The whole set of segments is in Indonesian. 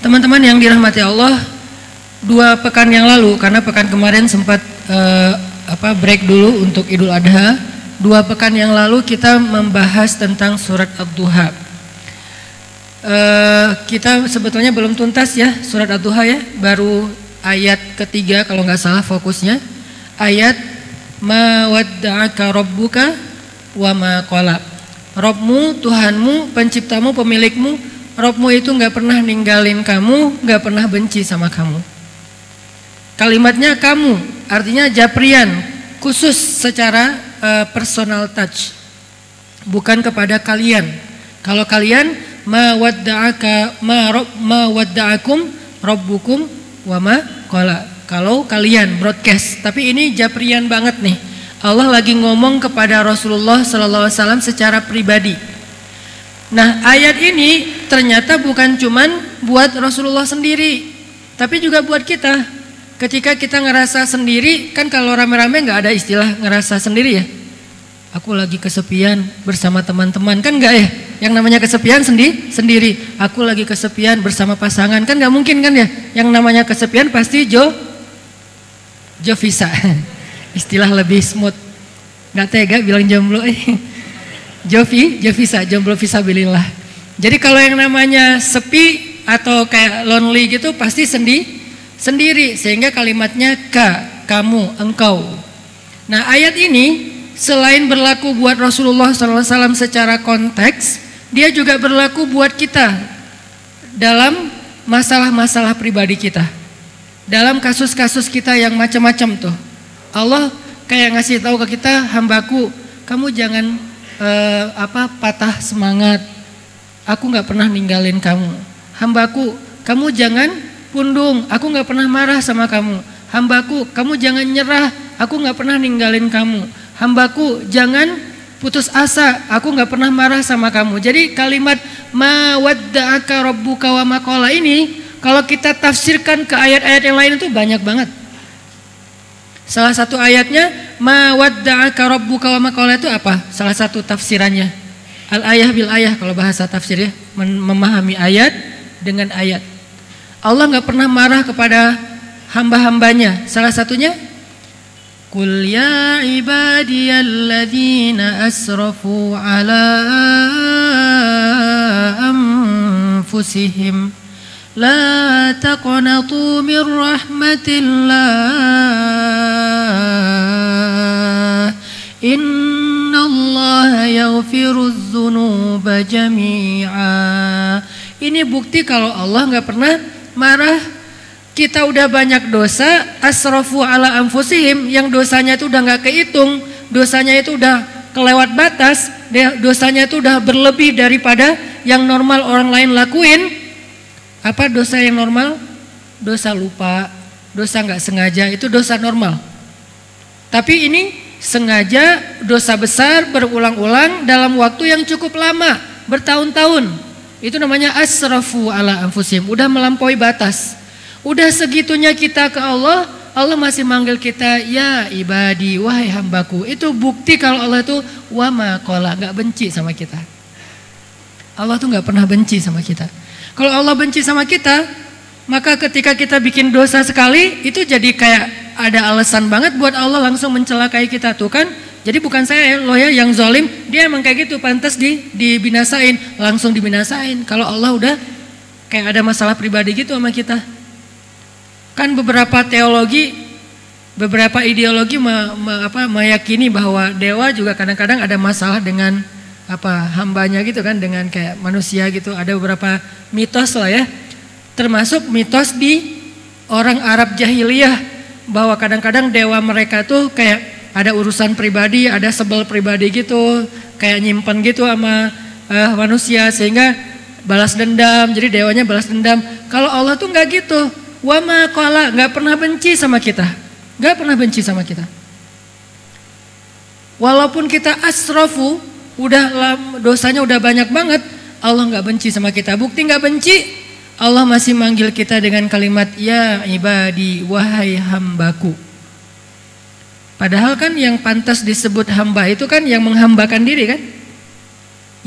Teman-teman yang dirahmati Allah, 2 pekan yang lalu, karena pekan kemarin sempat break dulu untuk Idul Adha, 2 pekan yang lalu kita membahas tentang surat Ad-Duha. Kita sebetulnya belum tuntas ya surat Ad-Duha ya, baru ayat ketiga kalau nggak salah fokusnya, ayat ma wadda'aka rabbuka wa ma qala. Robmu, Tuhanmu, penciptamu, pemilikmu, Robmu itu nggak pernah ninggalin kamu, nggak pernah benci sama kamu. Kalimatnya kamu, artinya japrian, khusus secara personal touch, bukan kepada kalian. Kalau kalian ma wadda'akum rabbukum wa ma qala. Kalau kalian broadcast, tapi ini japrian banget nih. Allah lagi ngomong kepada Rasulullah SAW secara pribadi. Nah, ayat ini ternyata bukan cuman buat Rasulullah sendiri, tapi juga buat kita. Ketika kita ngerasa sendiri, kan kalau rame-rame nggak ada istilah ngerasa sendiri ya. Aku lagi kesepian bersama teman-teman, kan nggak ya? Yang namanya kesepian sendiri. Aku lagi kesepian bersama pasangan, kan nggak mungkin kan ya? Yang namanya kesepian pasti Jovisa. Istilah lebih smooth. Nggak tega bilang jomblo. Jovisa, jomblo fisabilillah. Jadi kalau yang namanya sepi atau kayak lonely gitu pasti sendiri, sehingga kalimatnya kamu, engkau. Nah, ayat ini selain berlaku buat Rasulullah SAW secara konteks, dia juga berlaku buat kita dalam masalah-masalah pribadi kita, dalam kasus-kasus kita yang macam-macam tuh. Allah kayak ngasih tahu ke kita, hambaku, kamu jangan patah semangat. Aku nggak pernah ninggalin kamu. Hambaku, kamu jangan pundung. Aku nggak pernah marah sama kamu. Hambaku, kamu jangan nyerah. Aku nggak pernah ninggalin kamu. Hambaku, jangan putus asa. Aku nggak pernah marah sama kamu. Jadi kalimat ma wadda'aka rabbuka wa ma qala ini, kalau kita tafsirkan ke ayat-ayat yang lain itu banyak banget. Salah satu ayatnya ma wadda'aka rabbuka wa ma qala itu apa? Salah satu tafsirannya al-ayah bil ayah kalau bahasa tafsir ya, memahami ayat dengan ayat. Allah nggak pernah marah kepada hamba-hambanya. Salah satunya qul ya ibadiyalladzina asrafu ala anfusihim la taqnatu min rahmatillah innallaha yaghfirudz dzunuba jami'a. Ini bukti kalau Allah nggak pernah marah. Kita udah banyak dosa, asrafu ala anfusihim, yang dosanya itu udah nggak kehitung, dosanya itu udah kelewat batas, dosanya itu udah berlebih daripada yang normal orang lain lakuin. Apa dosa yang normal? Dosa lupa, dosa nggak sengaja, itu dosa normal. Tapi ini sengaja, dosa besar berulang-ulang dalam waktu yang cukup lama, bertahun-tahun. Itu namanya asrafu ala anfusihim, udah melampaui batas. Udah segitunya kita ke Allah, Allah masih manggil kita ya ibadi, wahai hambaku. Itu bukti kalau Allah itu wa ma qala, nggak benci sama kita. Allah tuh nggak pernah benci sama kita. Kalau Allah benci sama kita, maka ketika kita bikin dosa sekali, itu jadi kayak ada alasan banget buat Allah langsung mencelakai kita tuh kan. Jadi bukan saya loh ya yang zalim, dia emang kayak gitu, pantas dibinasain, langsung dibinasain. Kalau Allah udah kayak ada masalah pribadi gitu sama kita. Kan beberapa teologi, beberapa ideologi meyakini bahwa dewa juga kadang-kadang ada masalah dengan hambanya gitu kan, dengan kayak manusia gitu. Ada beberapa mitos lah ya, termasuk mitos di orang Arab jahiliyah, bahwa kadang-kadang dewa mereka tuh kayak ada urusan pribadi, ada sebel pribadi gitu, kayak nyimpen gitu sama manusia sehingga balas dendam. Jadi dewanya balas dendam. Kalau Allah tuh nggak gitu. Wa ma qala, nggak pernah benci sama kita, nggak pernah benci sama kita. Walaupun kita asrafu, dosanya udah banyak banget, Allah nggak benci sama kita. Bukti nggak benci, Allah masih manggil kita dengan kalimat ya ibadi, wahai hambaku. Padahal kan yang pantas disebut hamba itu kan yang menghambakan diri kan.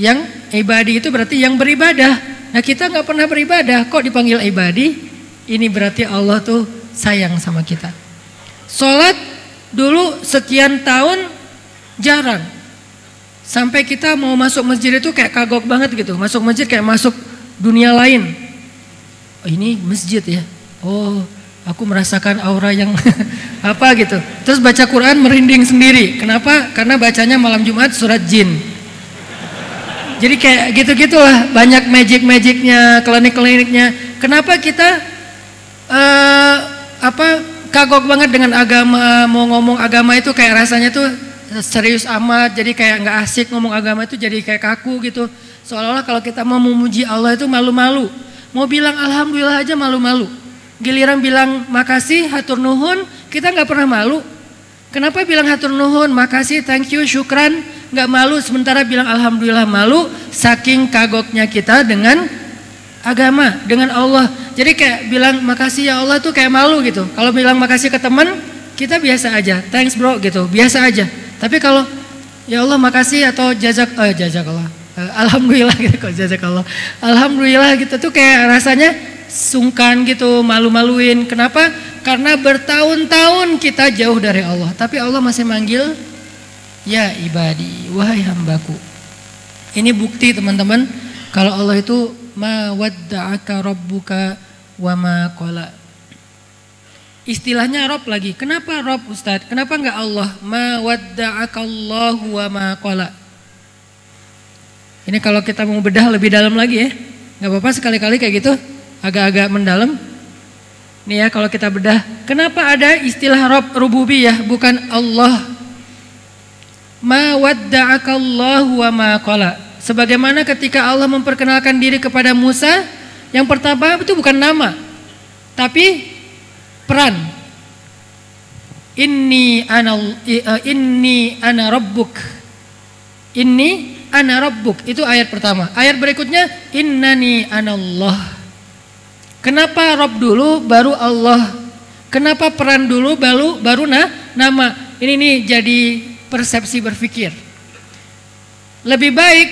Yang ibadi itu berarti yang beribadah. Nah kita nggak pernah beribadah, kok dipanggil ibadi? Ini berarti Allah tuh sayang sama kita. Sholat dulu sekian tahun jarang. Sampai kita mau masuk masjid itu kayak kagok banget gitu. Masuk masjid kayak masuk dunia lain. Oh, ini masjid ya. Oh, aku merasakan aura yang apa gitu. Terus baca Quran merinding sendiri. Kenapa? Karena bacanya malam Jumat surat jin. Jadi kayak gitu-gitulah, banyak magic-magicnya, klinik-kliniknya. Kenapa kita kagok banget dengan agama, mau ngomong agama itu kayak rasanya tuh serius amat, jadi kayak nggak asik ngomong agama itu jadi kayak kaku gitu. Seolah-olah kalau kita mau memuji Allah itu malu-malu. Mau bilang alhamdulillah aja malu-malu. Giliran bilang makasih, hatur nuhun, kita nggak pernah malu. Kenapa bilang hatur nuhun, makasih, thank you, syukran, nggak malu, sementara bilang alhamdulillah malu, saking kagoknya kita dengan agama, dengan Allah. Jadi kayak bilang makasih ya Allah tuh kayak malu gitu. Kalau bilang makasih ke teman, kita biasa aja, thanks bro gitu, biasa aja. Tapi kalau ya Allah makasih atau jazakallah, alhamdulillah gitu kok jazakallah, alhamdulillah gitu tuh kayak rasanya sungkan gitu, malu-maluin. Kenapa? Karena bertahun-tahun kita jauh dari Allah, tapi Allah masih manggil ya ibadi, wahai hambaku. Ini bukti teman-teman kalau Allah itu ma wadda'aka rabbuka wa ma qala. Istilahnya Rob lagi. Kenapa Rob Ustadz? Kenapa enggak Allah? Ma wadda'aka Allahu wa ma qala. Ini kalau kita mau bedah lebih dalam lagi ya. Enggak apa-apa sekali-kali kayak gitu, agak-agak mendalam. Nih ya kalau kita bedah, kenapa ada istilah Rob rububiyah bukan Allah? Ma wadda'aka Allahu wa ma qala. Sebagaimana ketika Allah memperkenalkan diri kepada Musa, yang pertama itu bukan nama, tapi peran. Inni ana rabbuk. Inni ana rabbuk. Itu ayat pertama. Ayat berikutnya innani anallah. Kenapa Rabb dulu baru Allah? Kenapa peran dulu baru nama? Ini nih jadi persepsi berpikir. Lebih baik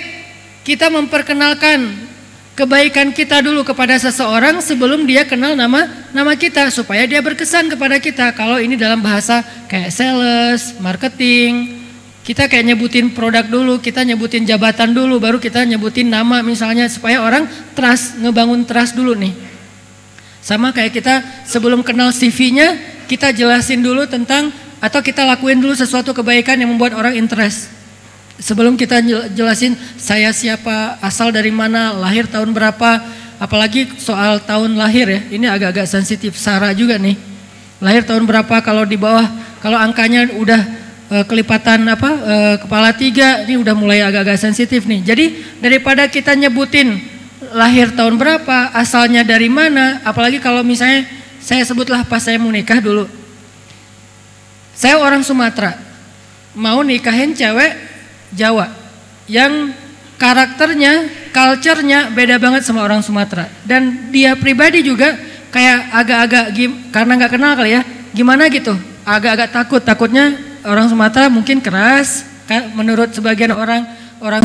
kita memperkenalkan kebaikan kita dulu kepada seseorang sebelum dia kenal nama kita, supaya dia berkesan kepada kita. Kalau ini dalam bahasa kayak sales, marketing, kita kayak nyebutin produk dulu, kita nyebutin jabatan dulu, baru kita nyebutin nama misalnya, supaya orang trust, ngebangun trust dulu nih. Sama kayak kita sebelum kenal CV-nya, kita jelasin dulu tentang, atau kita lakuin dulu sesuatu kebaikan yang membuat orang interest. Sebelum kita jelasin saya siapa, asal dari mana, lahir tahun berapa, apalagi soal tahun lahir ya, ini agak-agak sensitif. Sarah juga nih, lahir tahun berapa, kalau di bawah, kalau angkanya udah kelipatan kepala 3, ini udah mulai agak-agak sensitif nih. Jadi daripada kita nyebutin lahir tahun berapa, asalnya dari mana, apalagi kalau misalnya saya sebutlah pas saya mau nikah dulu. Saya orang Sumatera, mau nikahin cewek Jawa yang karakternya, culture-nya beda banget sama orang Sumatera. Dan dia pribadi juga kayak agak-agak, karena nggak kenal kali ya, gimana gitu, agak-agak takutnya orang Sumatera mungkin keras, menurut sebagian orang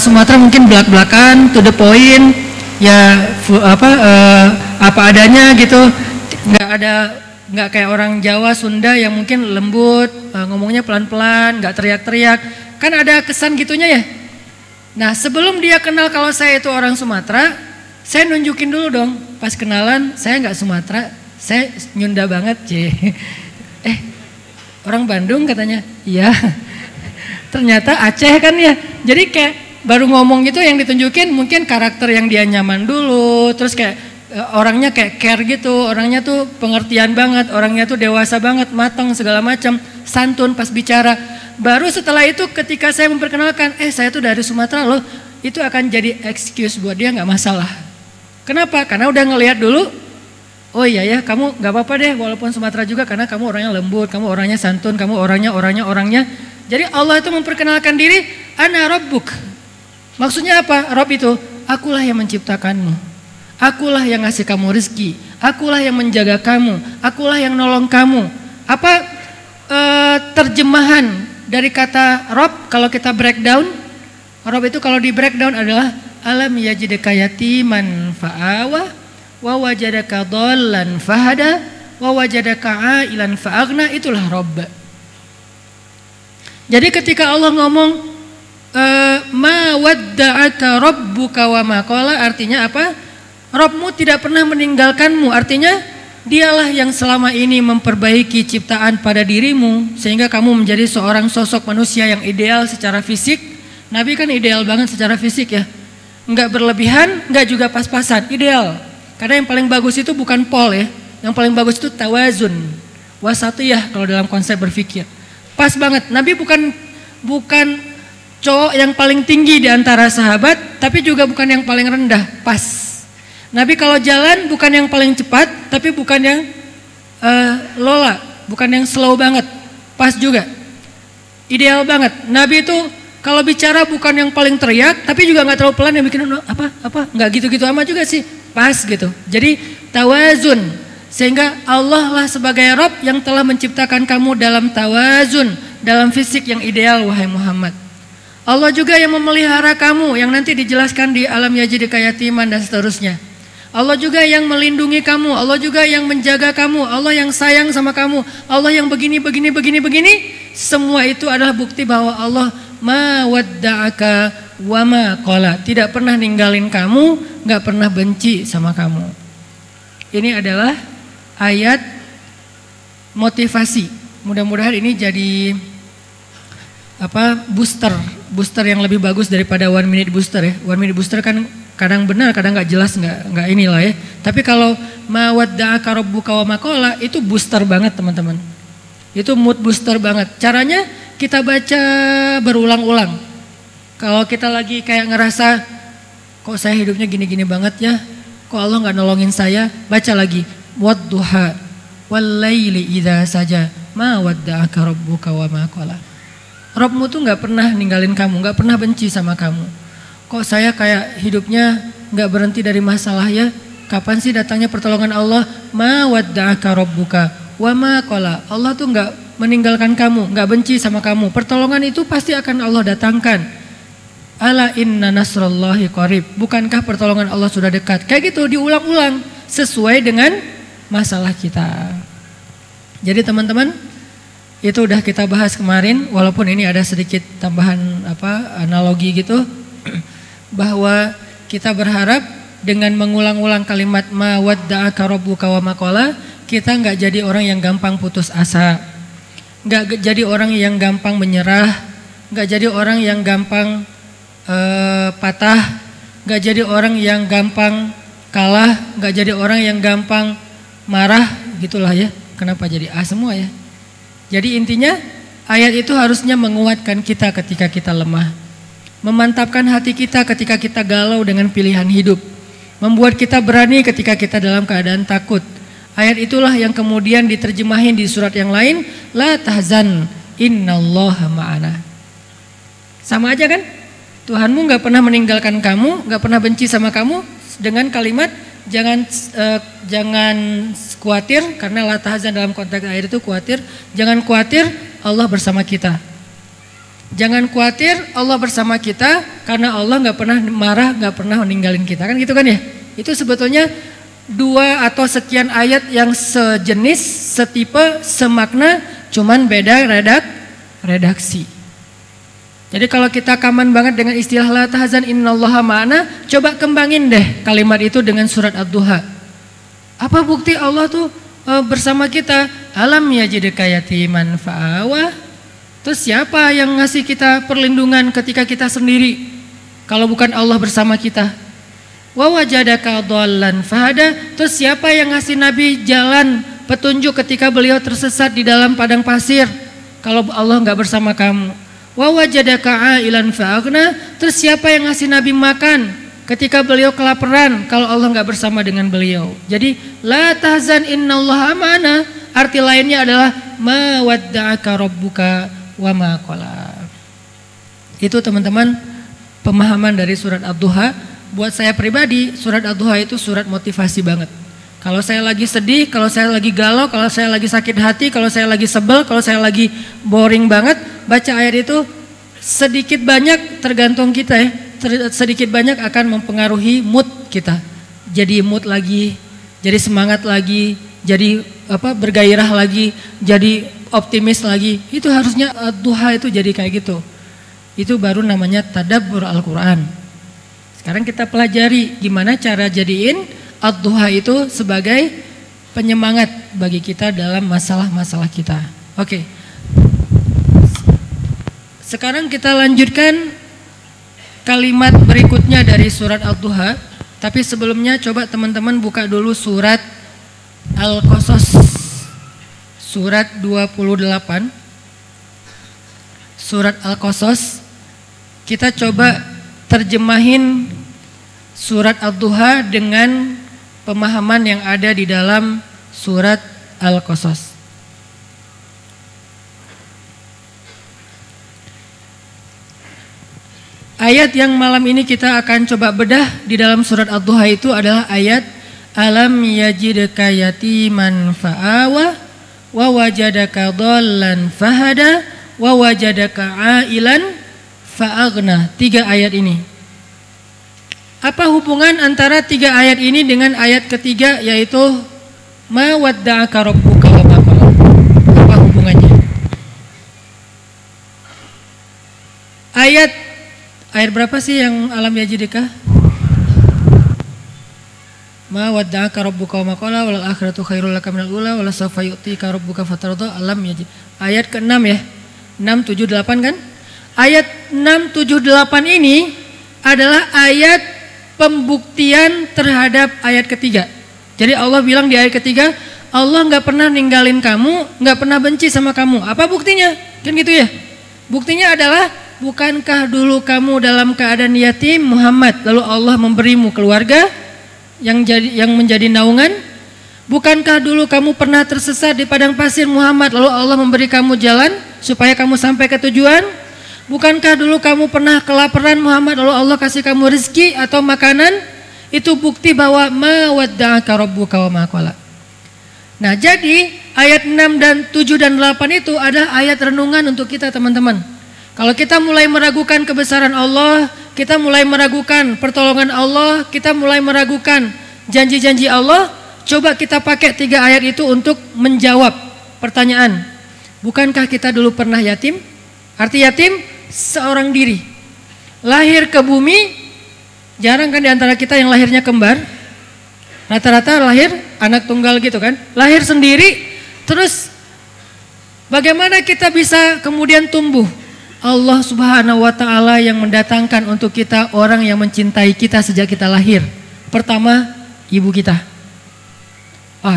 Sumatera mungkin belak-belakan, to the point, ya apa adanya gitu, nggak kayak orang Jawa, Sunda yang mungkin lembut, ngomongnya pelan-pelan, nggak teriak-teriak, kan ada kesan gitunya ya. Nah sebelum dia kenal kalau saya itu orang Sumatera, saya nunjukin dulu dong, pas kenalan saya nggak Sumatera, saya Nyunda banget, orang Bandung katanya, iya, ternyata Aceh kan ya, jadi kayak baru ngomong gitu yang ditunjukin mungkin karakter yang dia nyaman dulu, terus kayak orangnya kayak care gitu, orangnya tuh pengertian banget, orangnya tuh dewasa banget, matang segala macam, santun pas bicara. Baru setelah itu ketika saya memperkenalkan, saya tuh dari Sumatera loh, itu akan jadi excuse buat dia, nggak masalah. Kenapa? Karena udah ngelihat dulu, oh iya ya kamu nggak apa-apa deh walaupun Sumatera juga, karena kamu orangnya lembut, kamu orangnya santun, kamu orangnya. Jadi Allah itu memperkenalkan diri, ana rabbuk. Maksudnya apa? Rabb itu, akulah yang menciptakanmu, akulah yang ngasih kamu rezeki, akulah yang menjaga kamu, akulah yang nolong kamu. Apa terjemahan dari kata Rabb kalau kita breakdown? Rabb itu kalau di breakdown adalah alam yajidka yatiman fa'awa wa wajadaka dhallan fahada wa wajadaka ailan fa'aghna, itulah Rabb. Jadi ketika Allah ngomong ma wadda'aka rabbuka wa ma qala, artinya apa? Rabbmu tidak pernah meninggalkanmu, artinya dialah yang selama ini memperbaiki ciptaan pada dirimu sehingga kamu menjadi seorang sosok manusia yang ideal secara fisik. Nabi kan ideal banget secara fisik ya, nggak berlebihan, nggak juga pas-pasan, ideal. Karena yang paling bagus itu bukan pol ya, yang paling bagus itu tawazun, wasatiyah kalau dalam konsep berpikir. Pas banget. Nabi bukan cowok yang paling tinggi di antara sahabat, tapi juga bukan yang paling rendah, pas. Nabi kalau jalan bukan yang paling cepat, tapi bukan yang lola, bukan yang slow banget, pas juga, ideal banget. Nabi itu kalau bicara bukan yang paling teriak, tapi juga nggak terlalu pelan yang bikin apa, nggak gitu-gitu amat juga sih, pas gitu. Jadi tawazun, sehingga Allah lah sebagai Rabb yang telah menciptakan kamu dalam tawazun, dalam fisik yang ideal, wahai Muhammad. Allah juga yang memelihara kamu, yang nanti dijelaskan di alam yajidka yatiman dan seterusnya. Allah juga yang melindungi kamu, Allah juga yang menjaga kamu, Allah yang sayang sama kamu, Allah yang begini. Semua itu adalah bukti bahwa Allah ma wadda'aka wa ma qala, tidak pernah ninggalin kamu, nggak pernah benci sama kamu. Ini adalah ayat motivasi. Mudah-mudahan ini jadi booster yang lebih bagus daripada 1 minute booster ya. 1 minute booster kan kadang benar, kadang nggak jelas, nggak inilah ya. Tapi kalau ma wadda'aka rabbuka wa ma qala, itu booster banget teman-teman. Itu mood booster banget. Caranya kita baca berulang-ulang. Kalau kita lagi kayak ngerasa kok saya hidupnya gini-gini banget ya, kok Allah nggak nolongin saya, baca lagi wadduha wal laili idza saja ma wadda'aka rabbuka wa ma qala. Rabbmu tuh nggak pernah ninggalin kamu, nggak pernah benci sama kamu. Kok saya kayak hidupnya nggak berhenti dari masalah ya? Kapan sih datangnya pertolongan Allah? Ma wadda'aka rabbuka wa ma qala. Allah tuh nggak meninggalkan kamu, nggak benci sama kamu. Pertolongan itu pasti akan Allah datangkan. Ala inna nasrallahi qarib. Bukankah pertolongan Allah sudah dekat? Kayak gitu diulang-ulang sesuai dengan masalah kita. Jadi teman-teman, itu udah kita bahas kemarin, walaupun ini ada sedikit tambahan analogi gitu. Bahwa kita berharap dengan mengulang-ulang kalimat ma wadda'aka rabbuka wa ma qala, kita nggak jadi orang yang gampang putus asa, nggak jadi orang yang gampang menyerah, nggak jadi orang yang gampang patah, nggak jadi orang yang gampang kalah, nggak jadi orang yang gampang marah, gitulah ya. Kenapa jadi semua ya? Jadi intinya ayat itu harusnya menguatkan kita ketika kita lemah, memantapkan hati kita ketika kita galau dengan pilihan hidup, membuat kita berani ketika kita dalam keadaan takut. Ayat itulah yang kemudian diterjemahin di surat yang lain, la tahzan innallaha ma'ana. Sama aja kan? Tuhanmu gak pernah meninggalkan kamu, gak pernah benci sama kamu, dengan kalimat jangan khawatir, karena la tahzan dalam konteks ayat itu khawatir. Jangan khawatir, Allah bersama kita. Jangan khawatir, Allah bersama kita, karena Allah gak pernah marah, gak pernah meninggalin kita. Kan gitu kan ya? Itu sebetulnya 2 atau sekian ayat yang sejenis, setipe, semakna, cuman beda redaksi. Jadi kalau kita kaman banget dengan istilah la tahzan innallaha ma'ana, coba kembangin deh kalimat itu dengan surat Ad-Duha. Apa bukti Allah tuh bersama kita? Alam yajidka yatiman fa'awa. Terus siapa yang ngasih kita perlindungan ketika kita sendiri? Kalau bukan Allah bersama kita. Wa wajadaka dhallan fahada. Terus siapa yang ngasih Nabi jalan petunjuk ketika beliau tersesat di dalam padang pasir? Kalau Allah nggak bersama kamu. Wa wajadaka ailan fa'aghna. Terus siapa yang ngasih Nabi makan ketika beliau kelaparan kalau Allah nggak bersama dengan beliau? Jadi la tahzan innallaha ma'ana, arti lainnya adalah ma wadda'aka rabbuka wa ma qala. Itu teman-teman pemahaman dari surat Ad-Duha. Buat saya pribadi, surat Ad-Duha itu surat motivasi banget. Kalau saya lagi sedih, kalau saya lagi galau, kalau saya lagi sakit hati, kalau saya lagi sebel, kalau saya lagi boring banget, baca ayat itu sedikit banyak tergantung kita ya. sedikit banyak akan mempengaruhi mood kita. Jadi mood lagi, jadi semangat lagi, jadi bergairah lagi, jadi optimis lagi. Itu harusnya duha itu jadi kayak gitu. Itu baru namanya tadabbur Al-Quran. Sekarang kita pelajari gimana cara jadiin ad-duha itu sebagai penyemangat bagi kita dalam masalah-masalah kita. Oke. Sekarang kita lanjutkan kalimat berikutnya dari surat Ad-Duha. Tapi sebelumnya coba teman-teman buka dulu surat Al-Qasas. Surat 28. Surat Al-Qasas. Kita coba terjemahin surat Ad-Duha dengan pemahaman yang ada di dalam surat Al-Qasas. Ayat yang malam ini kita akan coba bedah di dalam surat Ad-Duha itu adalah ayat Alam yajidka yatiman fa'awa wa wajadaka dhallan fahada wa wajadaka ailan fa'aghna. 3 ayat ini. Apa hubungan antara 3 ayat ini dengan ayat ketiga yaitu ma wadda'aka rabbuka wa ma qala? Apa hubungannya? Ayat berapa sih yang alam yajidika? Ma wadda'aka rabbuka wa ma qala wal akhiratu khairul laka minal ula wala sawfa yu'tika rabbuka fatarda. Alam yajid. Ayat ke-6 ya. 6 7 8 kan? Ayat 6 7 8 ini adalah ayat pembuktian terhadap ayat ketiga. Jadi Allah bilang di ayat ketiga, Allah nggak pernah ninggalin kamu, nggak pernah benci sama kamu. Apa buktinya? Kan gitu ya. Buktinya adalah, bukankah dulu kamu dalam keadaan yatim Muhammad, lalu Allah memberimu keluarga yang menjadi naungan? Bukankah dulu kamu pernah tersesat di padang pasir Muhammad, lalu Allah memberi kamu jalan supaya kamu sampai ke tujuan? Bukankah dulu kamu pernah kelaparan Muhammad, lalu Allah kasih kamu rezeki atau makanan? Itu bukti bahwa ma wadda'aka rabbuka wa ma qala. Nah, jadi ayat 6 dan 7 dan 8 itu adalah ayat renungan untuk kita teman-teman. Kalau kita mulai meragukan kebesaran Allah, kita mulai meragukan pertolongan Allah, kita mulai meragukan janji-janji Allah, coba kita pakai 3 ayat itu untuk menjawab pertanyaan. Bukankah kita dulu pernah yatim? Arti yatim, seorang diri. Lahir ke bumi, jarang kan diantara kita yang lahirnya kembar. Rata-rata lahir anak tunggal gitu kan. Lahir sendiri, terus bagaimana kita bisa kemudian tumbuh? Allah Subhanahu wa ta'ala yang mendatangkan untuk kita orang yang mencintai kita sejak kita lahir. Pertama, ibu kita.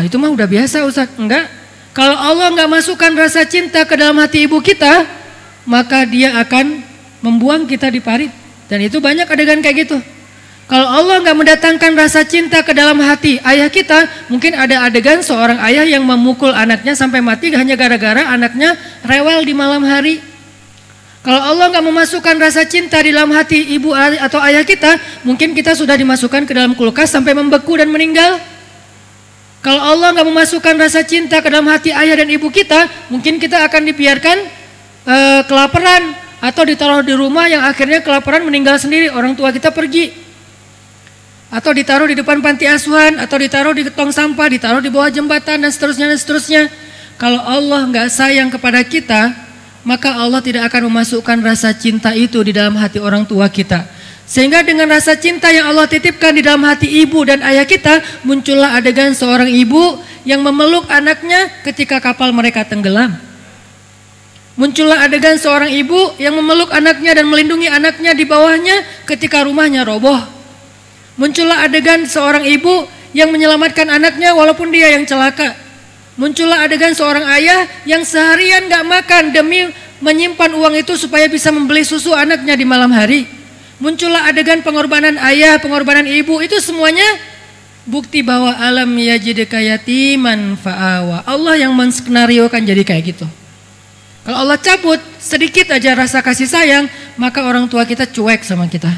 Itu mah udah biasa Ustaz. Enggak. Kalau Allah enggak masukkan rasa cinta ke dalam hati ibu kita, maka dia akan membuang kita di parit. Dan itu banyak adegan kayak gitu. Kalau Allah enggak mendatangkan rasa cinta ke dalam hati ayah kita, mungkin ada adegan seorang ayah yang memukul anaknya sampai mati hanya gara-gara anaknya rewel di malam hari. Kalau Allah nggak memasukkan rasa cinta di dalam hati ibu atau ayah kita, mungkin kita sudah dimasukkan ke dalam kulkas sampai membeku dan meninggal. Kalau Allah nggak memasukkan rasa cinta ke dalam hati ayah dan ibu kita, mungkin kita akan dibiarkan kelaparan atau ditaruh di rumah yang akhirnya kelaparan meninggal sendiri, orang tua kita pergi. Atau ditaruh di depan panti asuhan, atau ditaruh di tong sampah, ditaruh di bawah jembatan dan seterusnya dan seterusnya. Kalau Allah nggak sayang kepada kita, maka Allah tidak akan memasukkan rasa cinta itu di dalam hati orang tua kita. Sehingga dengan rasa cinta yang Allah titipkan di dalam hati ibu dan ayah kita, muncullah adegan seorang ibu yang memeluk anaknya ketika kapal mereka tenggelam. Muncullah adegan seorang ibu yang memeluk anaknya dan melindungi anaknya di bawahnya ketika rumahnya roboh. Muncullah adegan seorang ibu yang menyelamatkan anaknya walaupun dia yang celaka. Muncullah adegan seorang ayah yang seharian gak makan demi menyimpan uang itu supaya bisa membeli susu anaknya di malam hari. Muncullah adegan pengorbanan ayah, pengorbanan ibu, itu semuanya bukti bahwa alam yajidka yatiman fa'awa. Allah yang menskenariokan jadi kayak gitu. Kalau Allah cabut sedikit aja rasa kasih sayang, maka orang tua kita cuek sama kita.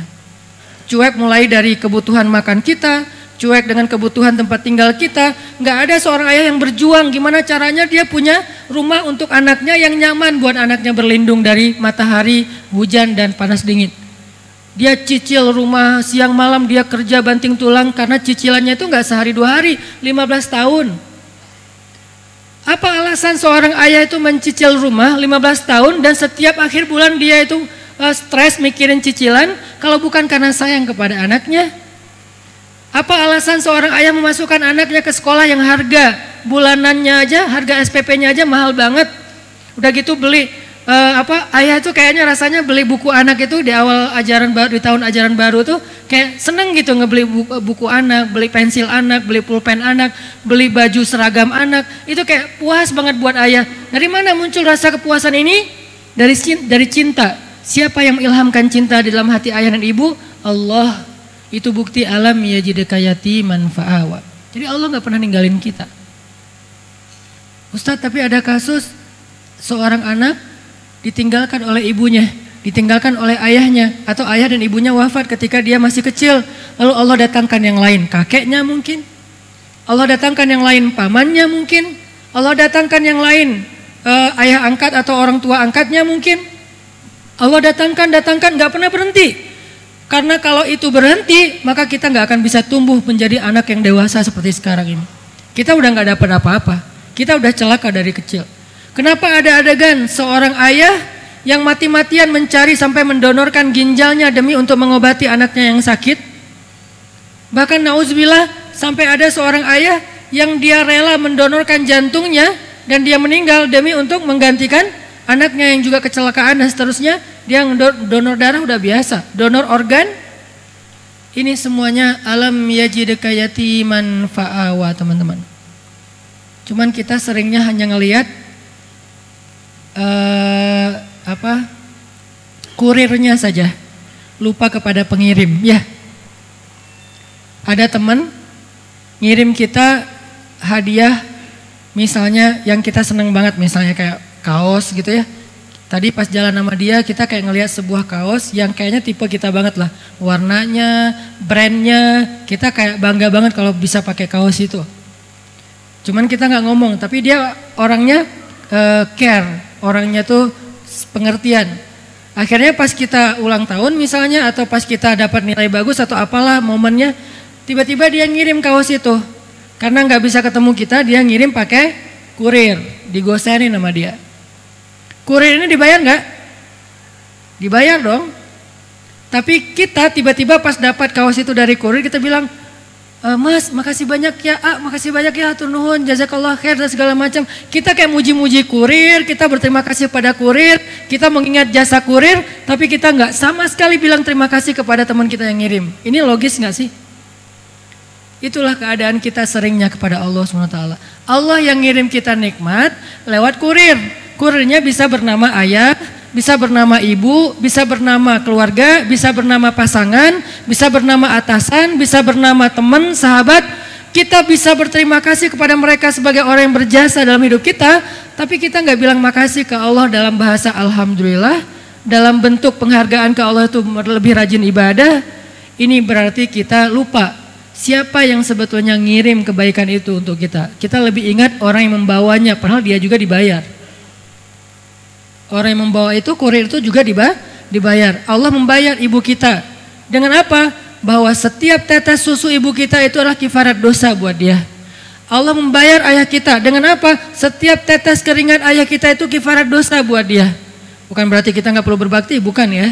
Cuek mulai dari kebutuhan makan kita, cuek dengan kebutuhan tempat tinggal kita. Nggak ada seorang ayah yang berjuang gimana caranya dia punya rumah untuk anaknya yang nyaman buat anaknya berlindung dari matahari, hujan dan panas dingin. Dia cicil rumah siang malam, dia kerja banting tulang karena cicilannya itu nggak sehari 2 hari, 15 tahun. Apa alasan seorang ayah itu mencicil rumah 15 tahun dan setiap akhir bulan dia itu stres mikirin cicilan kalau bukan karena sayang kepada anaknya? Apa alasan seorang ayah memasukkan anaknya ke sekolah yang harga bulanannya aja, harga SPP-nya aja mahal banget? Udah gitu beli ayah itu kayaknya rasanya beli buku anak itu di awal ajaran baru, di tahun ajaran baru tuh kayak seneng gitu ngebeli buku anak, beli pensil anak, beli pulpen anak, beli baju seragam anak. Itu kayak puas banget buat ayah. Dari mana muncul rasa kepuasan ini? Dari cinta. Siapa yang mengilhamkan cinta di dalam hati ayah dan ibu? Allah. Itu bukti alam yajidka yatiman fa'awa. Jadi Allah gak pernah ninggalin kita. Ustadz, tapi ada kasus seorang anak ditinggalkan oleh ibunya, ditinggalkan oleh ayahnya, atau ayah dan ibunya wafat ketika dia masih kecil. Lalu Allah datangkan yang lain, kakeknya mungkin. Allah datangkan yang lain, pamannya mungkin. Allah datangkan yang lain, ayah angkat atau orang tua angkatnya mungkin. Allah datangkan, gak pernah berhenti. Karena kalau itu berhenti, maka kita gak akan bisa tumbuh menjadi anak yang dewasa seperti sekarang ini. Kita udah gak dapat apa-apa, kita udah celaka dari kecil. Kenapa ada adegan seorang ayah yang mati-matian mencari sampai mendonorkan ginjalnya demi untuk mengobati anaknya yang sakit? Bahkan nauzubillah, sampai ada seorang ayah yang dia rela mendonorkan jantungnya dan dia meninggal demi untuk menggantikan anaknya yang juga kecelakaan dan seterusnya. Dia donor darah udah biasa, donor organ. Ini semuanya alam yajidka yatiman fa'awa, teman-teman. Cuman kita seringnya hanya ngelihat kurirnya saja, lupa kepada pengirim. Ya, ada teman ngirim kita hadiah, misalnya yang kita seneng banget, misalnya kayak kaos gitu ya. Tadi pas jalan sama dia kita kayak ngelihat sebuah kaos yang kayaknya tipe kita banget lah, warnanya, brandnya, kita kayak bangga banget kalau bisa pakai kaos itu. Cuman kita nggak ngomong, tapi dia orangnya care, orangnya tuh pengertian. Akhirnya pas kita ulang tahun misalnya, atau pas kita dapat nilai bagus atau apalah momennya, tiba-tiba dia ngirim kaos itu. Karena nggak bisa ketemu kita, dia ngirim pakai kurir, digosenin sama dia. Kurir ini dibayar nggak? Dibayar dong. Tapi kita tiba-tiba pas dapat kaos itu dari kurir, kita bilang, Mas, makasih banyak ya, makasih banyak ya, hatur nuhun, jazakallah khair dan segala macam. Kita kayak muji-muji kurir, kita berterima kasih pada kurir, kita mengingat jasa kurir, tapi kita nggak sama sekali bilang terima kasih kepada teman kita yang ngirim. Ini logis nggak sih? Itulah keadaan kita seringnya kepada Allah SWT. Allah yang ngirim kita nikmat lewat kurir. Kurirnya bisa bernama ayah, bisa bernama ibu, bisa bernama keluarga, bisa bernama pasangan, bisa bernama atasan, bisa bernama teman, sahabat. Kita bisa berterima kasih kepada mereka sebagai orang yang berjasa dalam hidup kita, tapi kita nggak bilang makasih ke Allah dalam bahasa alhamdulillah, dalam bentuk penghargaan ke Allah itu lebih rajin ibadah. Ini berarti kita lupa siapa yang sebetulnya ngirim kebaikan itu untuk kita. Kita lebih ingat orang yang membawanya, padahal dia juga dibayar. Orang yang membawa itu, kurir itu juga dibayar. Allah membayar ibu kita. Dengan apa? Bahwa setiap tetes susu ibu kita itu adalah kifarat dosa buat dia. Allah membayar ayah kita. Dengan apa? Setiap tetes keringat ayah kita itu kifarat dosa buat dia. Bukan berarti kita nggak perlu berbakti, bukan ya.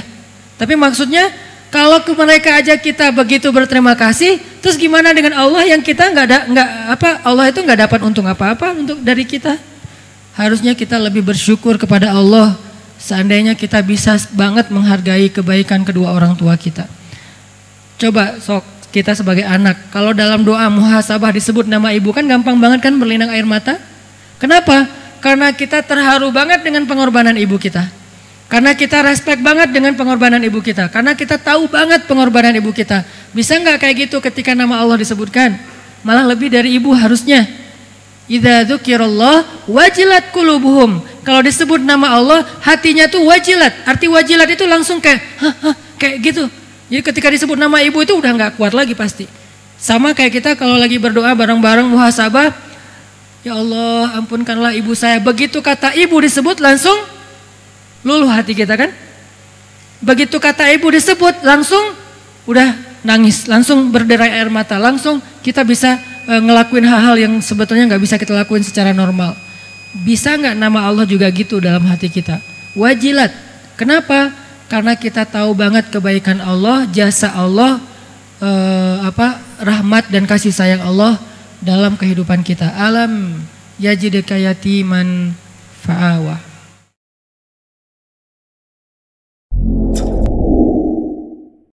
Tapi maksudnya kalau ke mereka aja kita begitu berterima kasih, terus gimana dengan Allah yang kita Allah itu nggak dapat untung apa-apa untuk dari kita. Harusnya kita lebih bersyukur kepada Allah seandainya kita bisa banget menghargai kebaikan kedua orang tua kita. Coba sok kita sebagai anak, kalau dalam doa muhasabah disebut nama ibu kan gampang banget kan berlinang air mata. Kenapa? Karena kita terharu banget dengan pengorbanan ibu kita. Karena kita respect banget dengan pengorbanan ibu kita. Karena kita tahu banget pengorbanan ibu kita. Bisa nggak kayak gitu ketika nama Allah disebutkan? Malah lebih dari ibu harusnya. Idza dzukirallah wajilat qulubuhum. Kalau disebut nama Allah, hatinya tuh wajilat. Arti wajilat itu langsung kayak kayak gitu. Jadi ketika disebut nama ibu itu udah nggak kuat lagi pasti. Sama kayak kita kalau lagi berdoa bareng-bareng muhasabah, ya Allah ampunkanlah ibu saya. Begitu kata ibu disebut langsung luluh hati kita kan? Begitu kata ibu disebut langsung udah nangis, langsung berderai air mata, langsung kita bisa ngelakuin hal-hal yang sebetulnya nggak bisa kita lakuin secara normal. Bisa nggak nama Allah juga gitu dalam hati kita? Wajilat. Kenapa? Karena kita tahu banget kebaikan Allah, jasa Allah, rahmat dan kasih sayang Allah dalam kehidupan kita. Alam yajidka yatiman fa'awa.